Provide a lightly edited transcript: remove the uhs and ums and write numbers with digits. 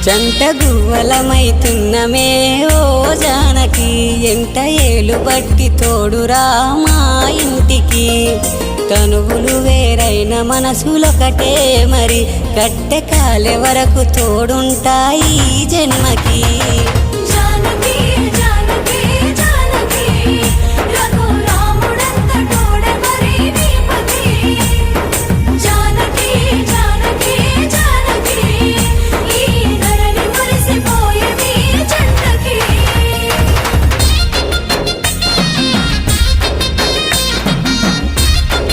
జంట గువ్వలమైతున్నమే ఓ జానకి ఎంట ఏలు బట్టి తోడురా మా ఇంటికి తనువులు వేరైన మనసులొకటే మరి కట్టె కాలే వరకు తోడుంటాయి జన్మకి